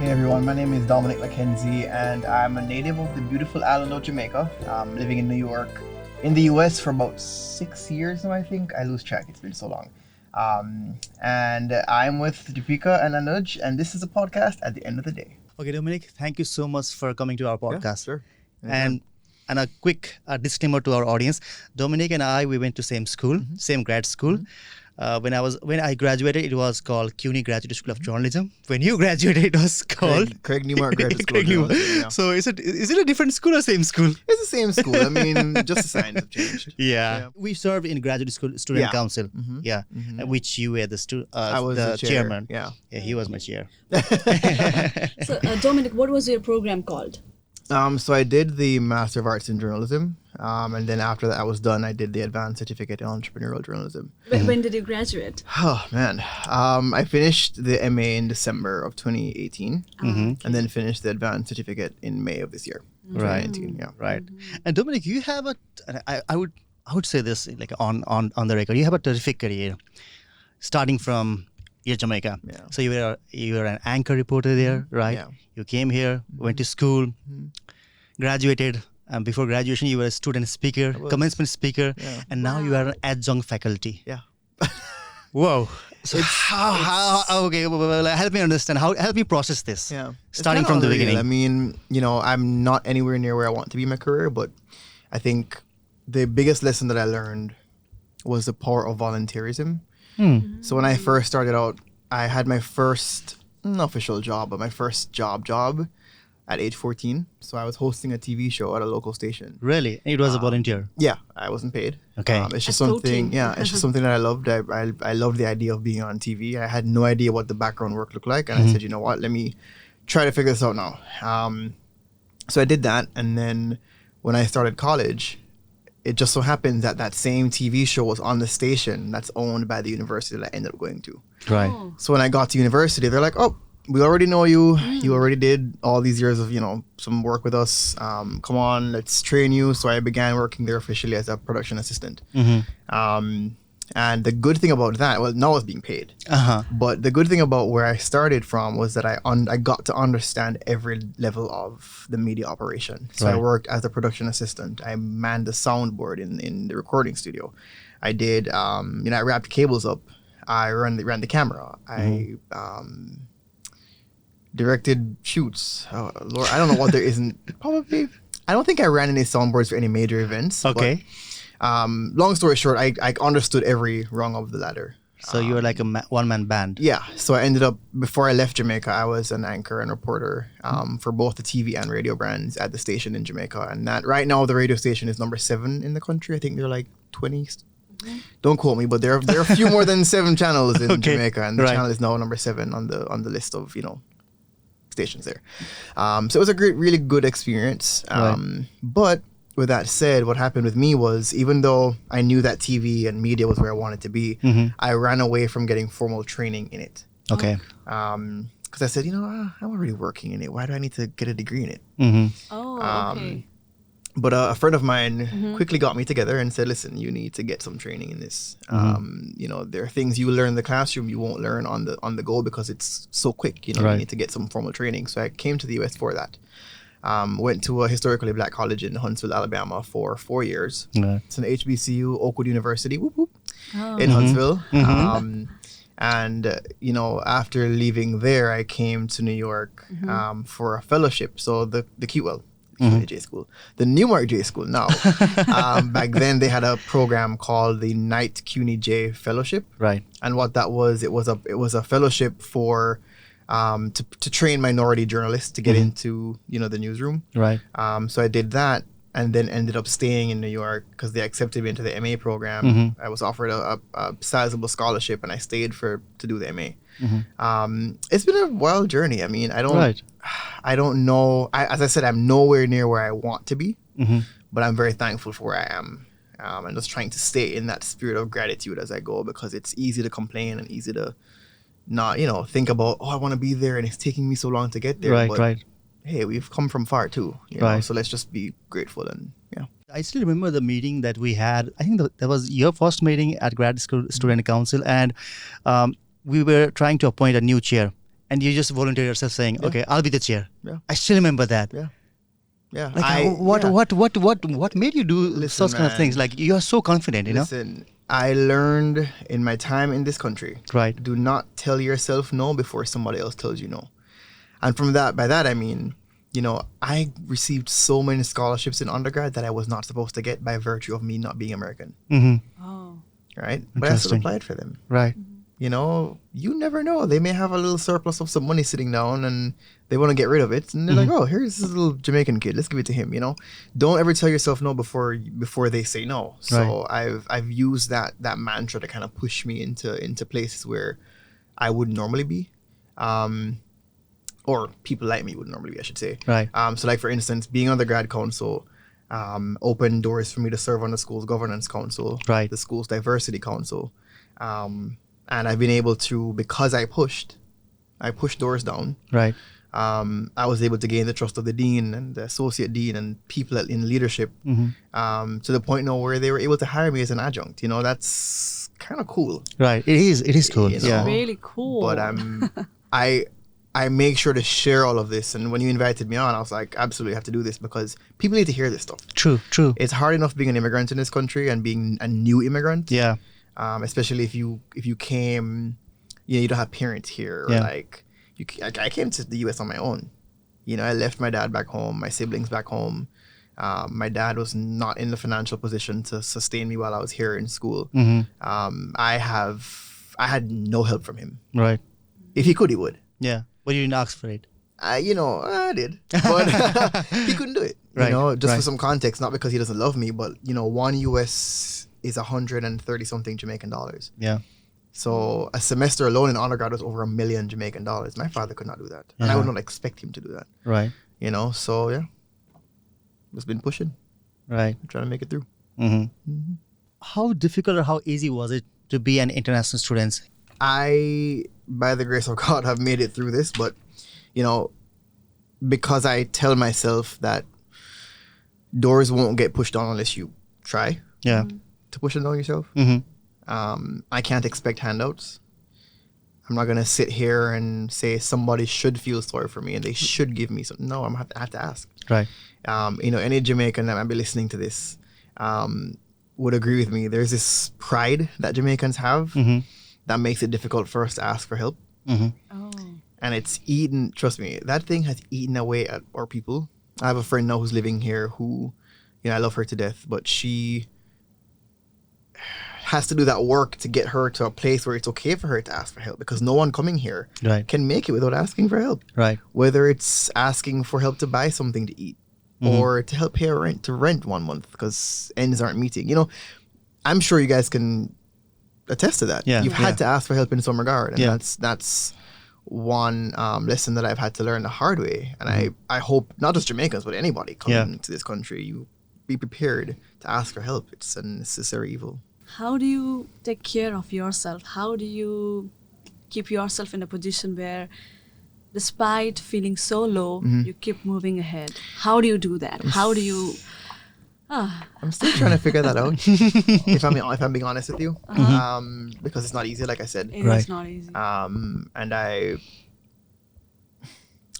morning, everyone. My name is Dominic McKenzie, and I'm a native of the beautiful island of Jamaica, living in New York, in the US for about 6 years now, I think. I lose track, it's been so long. And I'm with Dipika and Anuz, and this is a podcast at the end of the day. Okay, Dominic, thank you so much for coming to our podcast. Sure. And a quick disclaimer to our audience. Dominic and I, we went to same school, same grad school. When I graduated, it was called CUNY Graduate School of Journalism. When you graduated, it was called Craig Newmark Graduate School of Journalism. Yeah. So is it a different school or same school? It's the same school. I mean, just the signs have changed. Yeah. We served in graduate school student council. Which you were I was the chairman. Yeah, he was my chair. So, Dominic, what was your program called? So I did the Master of Arts in Journalism, and then after that I was done, I did the Advanced Certificate in Entrepreneurial Journalism. When did you graduate? Oh, man. I finished the MA in December of 2018, and then finished the Advanced Certificate in May of this year. Right. 2019, yeah. Right. And Dominic, you have I would say this like on the record, you have a terrific career, starting from Jamaica. Yeah. So you were an anchor reporter there, right? Yeah. You came here, went to school, graduated, and before graduation you were a student speaker, commencement speaker, and now you are an adjunct faculty. Yeah. Whoa. So okay, well, help me understand. Help me process this. Yeah. Starting from the beginning. I mean, I'm not anywhere near where I want to be in my career, but I think the biggest lesson that I learned was the power of volunteerism. So when I first started out, I had my first official job, but my first job at age 14. So I was hosting a TV show at a local station. Really? It was a volunteer? Yeah, I wasn't paid. Okay. It's just something. Yeah, it's just something that I loved. I loved the idea of being on TV. I had no idea what the background work looked like, and I said, you know what? Let me try to figure this out now. So I did that, and then when I started college, it just so happened that that same TV show was on the station that's owned by the university that I ended up going to. Right. Oh. So when I got to university, they're like, oh, we already know you. You already did all these years of, some work with us. Come on, let's train you. So I began working there officially as a production assistant. And the good thing about that, well, now I was being paid. But the good thing about where I started from was that I got to understand every level of the media operation. So I worked as a production assistant. I manned the soundboard in the recording studio. I did, I wrapped cables up. I ran the camera. I directed shoots. Oh, Lord, I don't know what there isn't. Probably, I don't think I ran any soundboards for any major events. Okay. But, long story short, I understood every rung of the ladder. So you were like a one-man band. Yeah. So I ended up, before I left Jamaica, I was an anchor and reporter for both the TV and radio brands at the station in Jamaica. And that right now the radio station is number 7 in the country. I think they're like 20. Don't quote me, but there are a few more than 7 channels in Jamaica, and the channel is now number 7 on the list of stations there. So it was a really good experience. But with that said, what happened with me was, even though I knew that TV and media was where I wanted to be, I ran away from getting formal training in it. Okay. Because I said, I'm already working in it. Why do I need to get a degree in it? Oh, okay. But a friend of mine quickly got me together and said, listen, you need to get some training in this. There are things you learn in the classroom you won't learn on the go because it's so quick. You need to get some formal training. So I came to the US for that. Went to a historically black college in Huntsville, Alabama for 4 years. It's an HBCU, Oakwood University, in Huntsville. And after leaving there, I came to New York for a fellowship. So the J School, the Newmark J School now. Back then, they had a program called the Knight CUNY J Fellowship. Right. And what that was, it was a fellowship for to train minority journalists to get into the newsroom. Right. So I did that, and then ended up staying in New York because they accepted me into the MA program. I was offered a sizable scholarship, and I stayed to do the MA. It's been a wild journey. I mean, I don't know. As I said, I'm nowhere near where I want to be, but I'm very thankful for where I am. And just trying to stay in that spirit of gratitude as I go, because it's easy to complain and easy to not, think about, I want to be there and it's taking me so long to get there. Right. Hey, we've come from far too. So let's just be grateful and I still remember the meeting that we had. I think that was your first meeting at grad school student council, and we were trying to appoint a new chair. And you just volunteer yourself saying, okay, I'll be the chair. Yeah. I still remember that. Yeah. Like what made you do such kind of things? Like you are so confident, you know? Listen, I learned in my time in this country, Right. do not tell yourself no before somebody else tells you no. And by that I mean, you know, I received so many scholarships in undergrad that I was not supposed to get by virtue of me not being American. Mm-hmm. Oh. Right? But I still applied for them. Right. You know, you never know. They may have a little surplus of some money sitting down and they want to get rid of it. And they're like, oh, here's this little Jamaican kid. Let's give it to him, you know. Don't ever tell yourself no before they say no. So I've used that mantra to kind of push me into places where I wouldn't normally be. Or people like me would normally be, I should say. Right. So like, for instance, being on the grad council opened doors for me to serve on the school's governance council, right, the school's diversity council. And I've been able to, because I pushed doors down. Right. I was able to gain the trust of the dean and the associate dean and people in leadership, to the point now where they were able to hire me as an adjunct. You know, that's kind of cool. Right. It is cool. You know? Yeah. Really cool. But I make sure to share all of this. And when you invited me on, I was like, absolutely have to do this because people need to hear this stuff. True. It's hard enough being an immigrant in this country and being a new immigrant. Yeah. Especially if you came, you don't have parents here. Or like I came to the US on my own. You know, I left my dad back home, my siblings back home. My dad was not in the financial position to sustain me while I was here in school. I had no help from him. Right. If he could, he would. Yeah. But you didn't ask for it. I did, but he couldn't do it. Right. You know, just for some context, not because he doesn't love me, but you know, $1 US is 130 something Jamaican dollars. Yeah. So a semester alone in undergrad was over $1 million Jamaican dollars. My father could not do that, and I would not expect him to do that. Right. You know, so yeah, just been pushing. Right. Trying to make it through. How difficult or how easy was it to be an international student? I, by the grace of God, have made it through this, but you know, because I tell myself that doors won't get pushed on unless you try. Yeah. To push it on yourself. I can't expect handouts. I'm not gonna sit here and say somebody should feel sorry for me and they should give me something. No, I have to ask. Right. You know, any Jamaican that might be listening to this would agree with me. There's this pride that Jamaicans have that makes it difficult for us to ask for help. Oh. And it's eaten. Trust me, that thing has eaten away at our people. I have a friend now who's living here who, you know, I love her to death, but she has to do that work to get her to a place where it's okay for her to ask for help, because no one coming here can make it without asking for help. Right. Whether it's asking for help to buy something to eat or to help pay rent 1 month because ends aren't meeting. You know, I'm sure you guys can attest to that. Yeah. You've had to ask for help in some regard, and that's one lesson that I've had to learn the hard way. And I hope not just Jamaicans, but anybody coming to this country, you be prepared to ask for help. It's a necessary evil. How do you take care of yourself? How do you keep yourself in a position where, despite feeling so low, you keep moving ahead? How do you do that? How do you... I'm still trying to figure that out. if I'm being honest with you, because it's not easy, like I said. It is not easy. And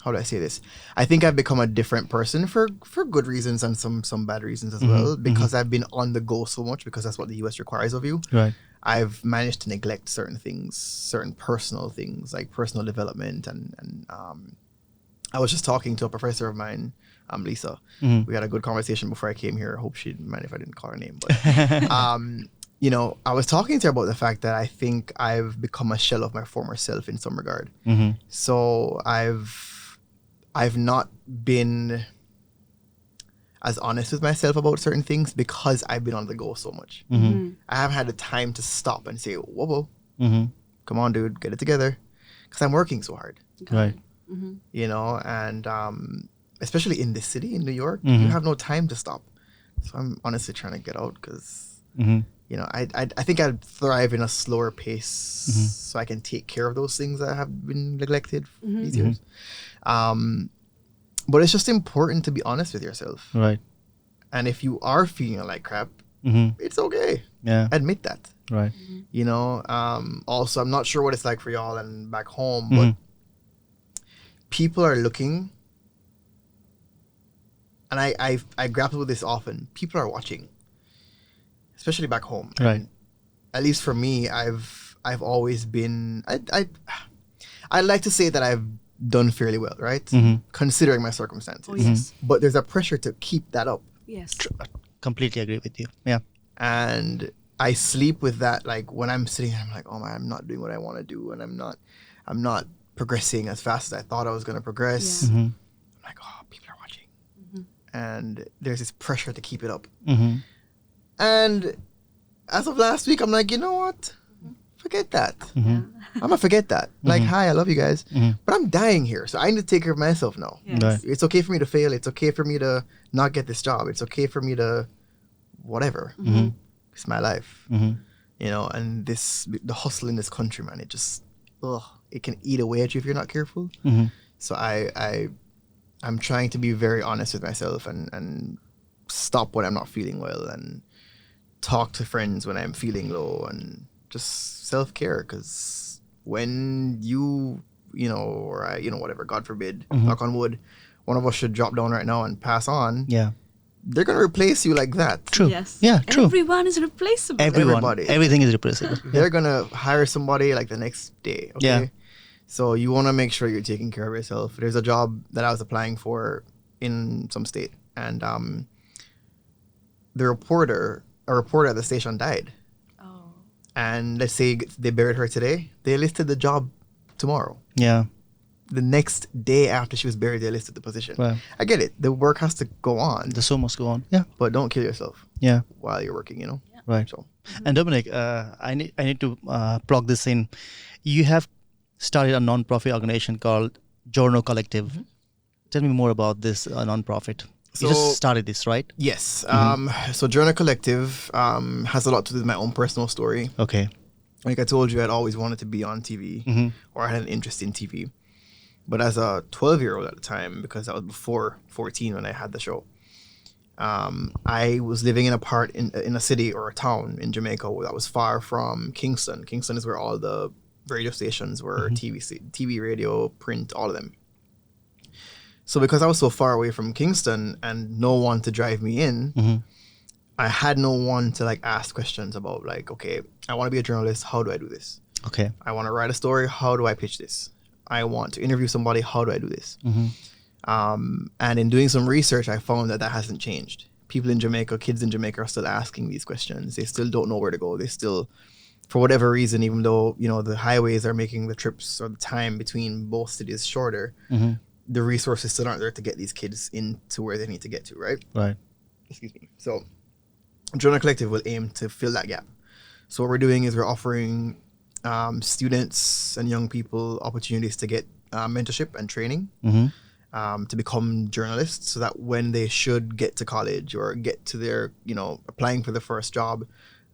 how do I say this? I think I've become a different person for good reasons and some bad reasons as well, because I've been on the go so much, because that's what the US requires of you. Right. I've managed to neglect certain things, certain personal things like personal development, and I was just talking to a professor of mine, Lisa. We had a good conversation before I came here. I hope she didn't mind if I didn't call her name. But you know, I was talking to her about the fact that I think I've become a shell of my former self in some regard. So I've not been as honest with myself about certain things because I've been on the go so much. I haven't had the time to stop and say, whoa, come on, dude, get it together. Because I'm working so hard. Right. You know, and especially in this city, in New York, you have no time to stop. So I'm honestly trying to get out because, you know, I think I'd thrive in a slower pace so I can take care of those things that have been neglected these years. But it's just important to be honest with yourself. Right. And if you are feeling like crap, it's okay. Yeah. Admit that. Right. You know, also, I'm not sure what it's like for y'all and back home, but people are looking, and I grapple with this often. People are watching, especially back home. Right. And at least for me, I've always been. I'd like to say that I've done fairly well, right? Considering my circumstances. Oh, yes. But there's a pressure to keep that up. Yes. Completely agree with you. Yeah. And I sleep with that. Like when I'm sitting here, I'm like, oh man, I'm not doing what I want to do, and I'm not progressing as fast as I thought I was going to progress. Yeah. I'm like, oh, people are watching. And there's this pressure to keep it up. And as of last week, I'm like, you know what? Forget that. I'm going to forget that. Like, hi, I love you guys. But I'm dying here. So I need to take care of myself now. Yes. Right. It's okay for me to fail. It's okay for me to not get this job. It's okay for me to whatever. It's my life. You know, and the hustle in this country, man, it just, it can eat away at you if you're not careful. So I'm trying to be very honest with myself and stop when I'm not feeling well and talk to friends when I'm feeling low and just self-care. Because when you know, or I, you know, whatever, God forbid, knock on wood, one of us should drop down right now and pass on. Yeah. They're going to replace you like that. True. Yes. Yeah, true. Everyone is replaceable. Everybody. Everything is replaceable. They're going to hire somebody like the next day. Okay? Yeah. So you want to make sure you're taking care of yourself. There's a job that I was applying for in some state, and a reporter at the station died. Oh. And let's say they buried her today, they listed the job tomorrow. Yeah. The next day after she was buried, they listed the position. Right. I get it. The work has to go on, The show must go on. Yeah. but don't kill yourself Yeah. while you're working, you know? Right. So And Dominic, I need to plug this in. You have started a non-profit organization called Giorno Collective. Tell me more about this non-profit. You So- just started this, right? yes. So Giorno Collective has a lot to do with my own personal story. Okay. Like I told you, I'd always wanted to be on TV, or I had an interest in TV. But as a 12-year-old at the time, because that was before 14 when I had the show, I was living in a city or a town in Jamaica that was far from Kingston. Kingston is where all the radio stations were, TV, radio, print, all of them. So because I was so far away from Kingston and no one to drive me in, I had no one to like ask questions about like, okay, I want to be a journalist. How do I do this? Okay. I want to write a story. How do I pitch this? I want to interview somebody. How do I do this? And in doing some research, I found that hasn't changed. People in Jamaica, kids in Jamaica are still asking these questions. They still don't know where to go. They still, for whatever reason, even though, you know, the highways are making the trips or the time between both cities shorter, the resources still aren't there to get these kids into where they need to get to, right? Right. Excuse me. So Giorno Collective will aim to fill that gap. So what we're doing is we're offering students and young people opportunities to get mentorship and training to become journalists, so that when they should get to college or get to their, you know, applying for the first job,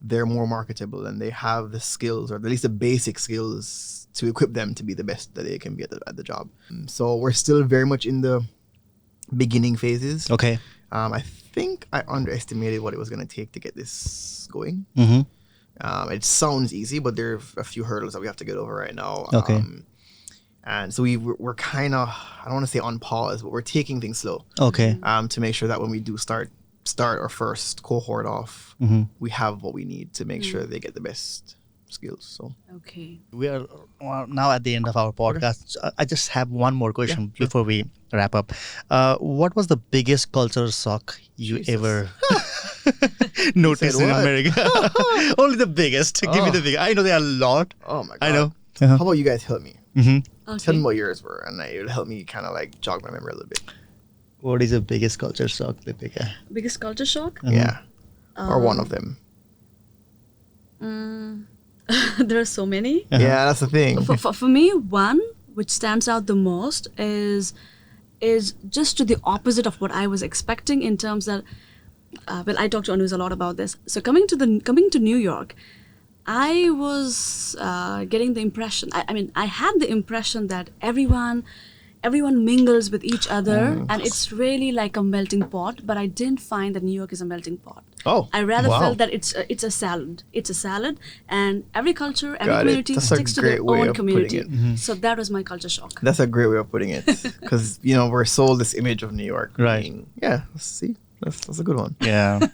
they're more marketable and they have the skills, or at least the basic skills, to equip them to be the best that they can be at the job. So we're still very much in the beginning phases. Okay. I think I underestimated what it was going to take to get this going. It sounds easy, but there are a few hurdles that we have to get over right now. Okay. And so we're kind of, I don't want to say on pause, but we're taking things slow. Okay. To make sure that when we do start our first cohort off, we have what we need to make sure they get the best skills. So Okay. We are now at the end of our podcast. I just have one more question before we wrap up. What was the biggest culture shock you ever noticed in what? America? Only the biggest. Give me the biggest. I know there are a lot. oh my God. I know. How about you guys help me? Okay. Tell me what yours were, and it'll help me kind of like jog my memory a little bit. What is the biggest culture shock, Dipika? Biggest culture shock? Yeah. Or one of them. There are so many. Yeah, that's the thing. For me, one which stands out the most is just to the opposite of what I was expecting, in terms that well, I talked to Anuz a lot about this. So coming to New York, I was getting the impression, I mean, I had the impression that everyone everyone mingles with each other, and it's really like a melting pot. But I didn't find that New York is a melting pot. Oh, I rather wow. felt that it's a salad. It's a salad, and every culture, every Got it. community That's a sticks to great their way own of putting community. it. So that was my culture shock. That's a great way of putting it. Because, we're sold this image of New York. Right. Being, see, that's a good one. Yeah.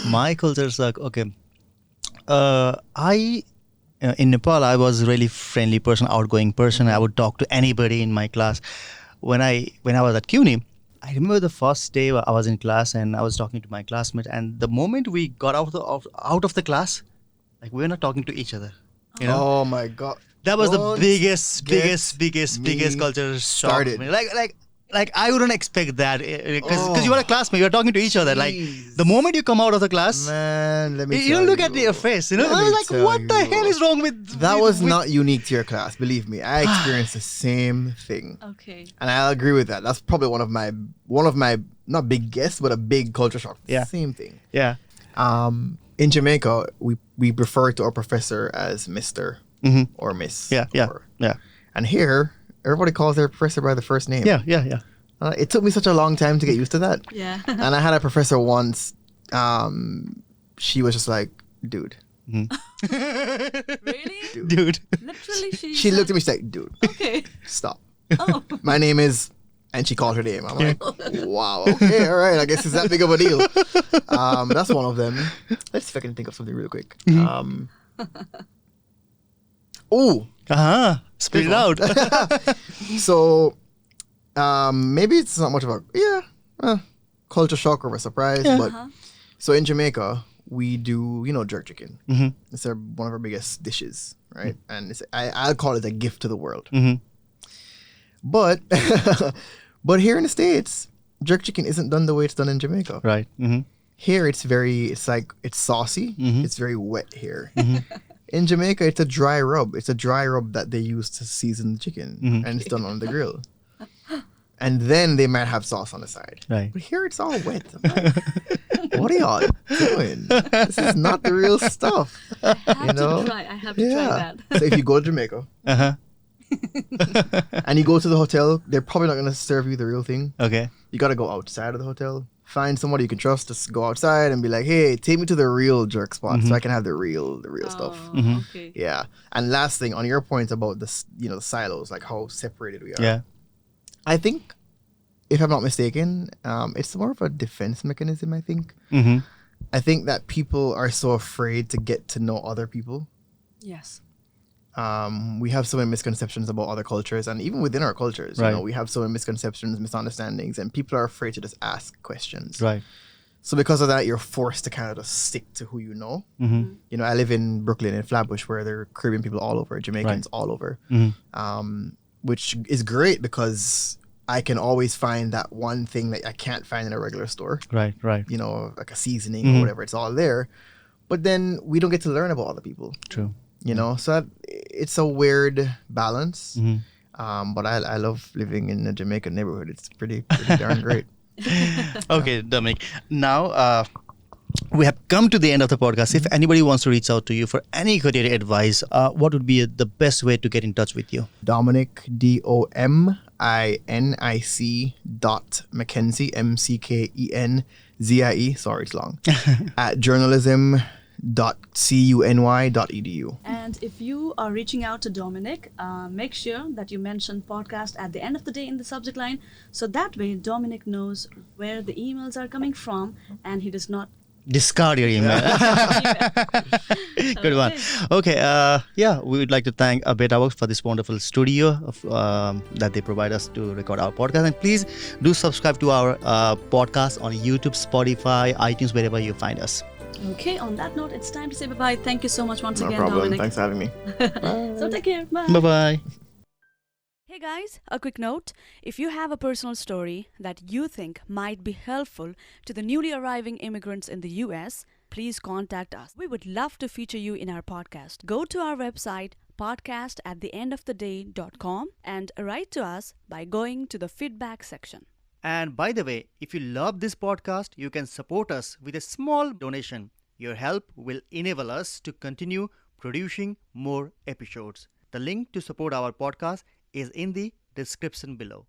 My culture shock, okay. In Nepal, I was a really friendly person, outgoing person. I would talk to anybody in my class. When I was at CUNY, I remember the first day I was in class and I was talking to my classmate. And the moment we got out of the class, like we were not talking to each other. Oh my God. That was the Don't biggest me culture shock. started. Like I wouldn't expect that because you are a classmate, you're talking to each other. Like the moment you come out of the class, Man, let me you tell look at your face. I Let was me like, tell what the you. hell is wrong with That was with- not unique to your class. Believe me, I experienced the same thing. Okay. And I agree with that. That's probably one of my not biggest, but a big culture shock. Yeah. Same thing. Yeah. In Jamaica, we refer to our professor as Mr. or Miss. Yeah. And here, everybody calls their professor by the first name. Yeah. It took me such a long time to get used to that. Yeah. And I had a professor once. She was just like, dude. Really? Dude. Literally, She looked at me. She's like, dude, Okay. stop. Oh. My name is, and she called her name. I'm like, wow, okay, all right. I guess it's that big of a deal. That's one of them. Let's see if I can think of something real quick. Spit it out. So maybe it's not much of a culture shock or a surprise, but so in Jamaica we do jerk chicken. It's one of our biggest dishes, right? And I'll call it a gift to the world. But but here in the States, jerk chicken isn't done the way it's done in Jamaica. Right. Here it's saucy. It's very wet here. In Jamaica, it's a dry rub. It's a dry rub that they use to season the chicken, and it's done on the grill. And then they might have sauce on the side. Right. But here it's all wet. I'm like, what are y'all doing? This is not the real stuff. I have to try that. So if you go to Jamaica and you go to the hotel, they're probably not going to serve you the real thing. Okay. You got to go outside of the hotel. Find somebody you can trust. Just go outside and be like, "Hey, take me to the real jerk spot so I can have the real stuff." Okay. Yeah. And last thing on your point about the silos, like how separated we are. Yeah. I think, if I'm not mistaken, it's more of a defense mechanism. I think. I think that people are so afraid to get to know other people. Yes. We have so many misconceptions about other cultures, and even within our cultures, Right. we have so many misconceptions, misunderstandings, and people are afraid to just ask questions. Right. So because of that, you're forced to kind of just stick to who you know. I live in Brooklyn, in Flatbush, where there are Caribbean people all over, Jamaicans all over, which is great because I can always find that one thing that I can't find in a regular store. Right. Like a seasoning or whatever. It's all there. But then we don't get to learn about other people. True. So it's a weird balance. But I love living in a Jamaican neighborhood. It's pretty darn great. Okay, Dominic. Now we have come to the end of the podcast. If anybody wants to reach out to you for any career advice, what would be the best way to get in touch with you? Dominic, DOMINIC .McKenzie, MCKENZIE. Sorry, it's long. at journalism.cuny.edu. And if you are reaching out to Dominic, make sure that you mention podcast at the end of the day in the subject line. So that way, Dominic knows where the emails are coming from and he does not Discard your email. Good one. Okay. We would like to thank Beta for this wonderful studio that they provide us to record our podcast. And please do subscribe to our podcast on YouTube, Spotify, iTunes, wherever you find us. Okay, on that note, it's time to say bye-bye. Thank you so much once No again, problem. Dominic. Thanks for having me. So take care. Bye. Bye-bye. Hey guys, a quick note. If you have a personal story that you think might be helpful to the newly arriving immigrants in the US, please contact us. We would love to feature you in our podcast. Go to our website, podcast@theendoftheday.com, and write to us by going to the feedback section. And by the way, if you love this podcast, you can support us with a small donation. Your help will enable us to continue producing more episodes. The link to support our podcast is in the description below.